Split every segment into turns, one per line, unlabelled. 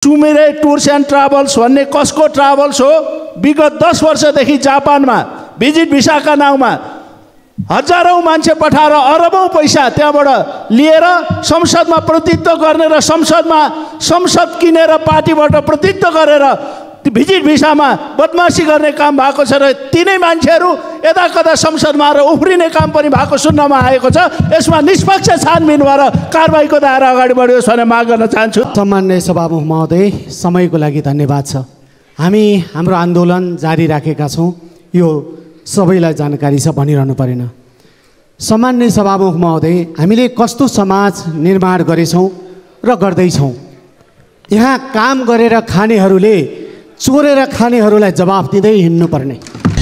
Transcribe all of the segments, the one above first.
Sumire tours and travels भन्ने कसको travels हो? विगत 10 वर्षदेखि जापानमा भिजिट भिसाका नाउँमा हजारौं मान्छे पठाएर अरबौं पैसा त्यहाँबाट लिएर संसदमा प्रतिनिधित्व गर्ने र संसद किनेर पार्टीबाट प्रतिनिधित्व गरेर भिजिट भिसामा बदमासी गर्ने काम भएको छ र तिनै मान्छेहरू यता कता संसदमा आएर उफ्रिने काम पनि भएको सुन्नमा आएको छ। यसमा निष्पक्ष छानबिन भएर कारबाहीको दायरा अगाडि बढ्योस् भन्ने माग गर्न चाहन्छु।
सम्माननीय सभामुख महोदय, समयको लागि धन्यवाद छ। हामी हाम्रो आन्दोलन जारी राखेका छौँ, यो सबैलाई जानकारी छ, भनिरहनु परेन। सम्माननीय सभामुख महोदय, हामीले कस्तो समाज निर्माण गरेछौँ र गर्दैछौँ। यहाँ काम गरेर खानेहरूले चोरेर खानेहरूलाई जवाफ दिँदै हिँड्नुपर्ने।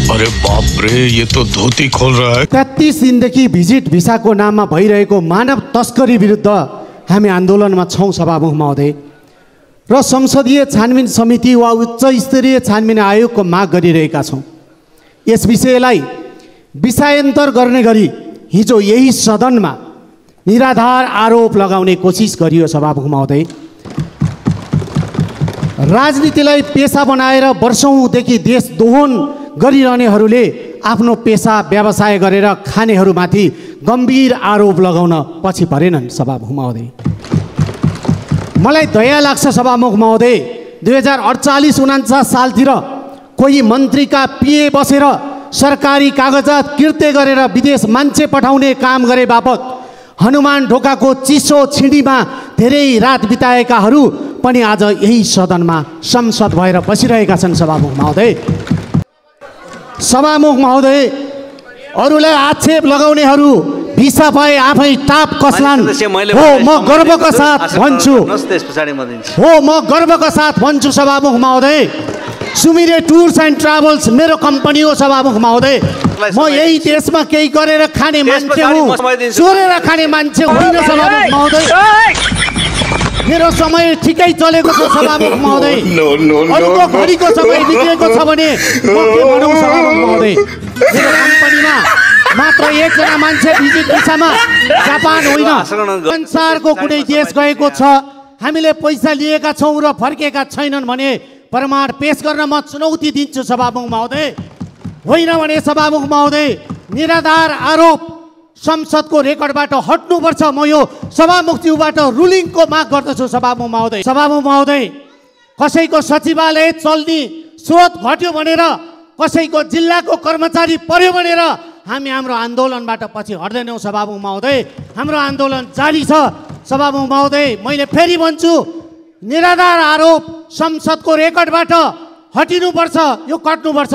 अरे बाप रे, ये तो धोती खोल रहा है। 33
दिनदेखि भिजिट भिसाको नाममा भइरहेको मानव तस्करी विरुद्ध हामी आन्दोलनमा छौँ सभामुख महोदय, र संसदीय छानबिन समिति वा उच्च स्तरीय छानबिन आयोगको माग गरिरहेका छौँ। यस विषयलाई विषयान्तर गर्ने गरी हिजो यही सदनमा निराधार आरोप लगाउने कोसिस गरियो सभामुख महोदय। राजनीतिलाई पेसा बनाएर वर्षौंदेखि देश दोहन गरिरहनेहरूले आफ्नो पेसा व्यवसाय गरेर खानेहरूमाथि गम्भीर आरोप लगाउन पछि परेनन् सभामुख महोदय। मलाई दया लाग्छ सभामुख महोदय, 2048-49 सालतिर कोही मन्त्रीका पिए बसेर सरकारी कागजात किर्ते गरेर विदेश मान्छे पठाउने काम गरे बापत हनुमान ढोकाको चिसो छिडीमा धेरै रात बिताएकाहरू पनि आज यही सदनमा संसद भएर बसिरहेका छन् सभामुख महोदय। सभामुख महोदय, अरूलाई आक्षेप लगाउनेहरू भिसा पाए आफै टाप कसलान् हो, म गर्वका साथ भन्छु। हो, म गर्वका साथ भन्छु सभामुख महोदय, सुमिरे टुर्स एन्ड ट्राभल्स मेरो कम्पनी हो सभामुख महोदय। म यही देशमा केही गरेर खाने मान्छे हुँ, चोरेर खाने मान्छे होइन सभामुख महोदय। मेरो समय ठिकै चलेको छ सभामुख महोदय, अरूको घडीको समय बिग्रेको छ भने म के भनौँ सभामुख महोदय। मेरो कम्पनीमा मात्र एकजना मान्छे भिजिट भिसामा जापान होइन संसारको कुनै देश गएको छ। हामीले पैसा लिएका छौँ र फर्केका छैनन् भने प्रमाण पेश गर्न म चुनौती दिन्छु सभामुख महोदय। होइन भने सभामुख महोदय, निराधार आरोप संसदको रेकर्डबाट हट्नुपर्छ। म यो सभामुखज्यूबाट रुलिङको माग गर्दछु सभामुख महोदय। सभामुख महोदय, कसैको सचिवालय चल्ने स्रोत घट्यो भनेर, कसैको जिल्लाको कर्मचारी पर्यो भनेर हामी हाम्रो आन्दोलनबाट पछि हट्दैनौँ सभामुख महोदय। हाम्रो आन्दोलन जारी छ सभामुख महोदय। मैले फेरि भन्छु, निराधार आरोप संसदको रेकर्डबाट हटिनुपर्छ, यो कट्नुपर्छ।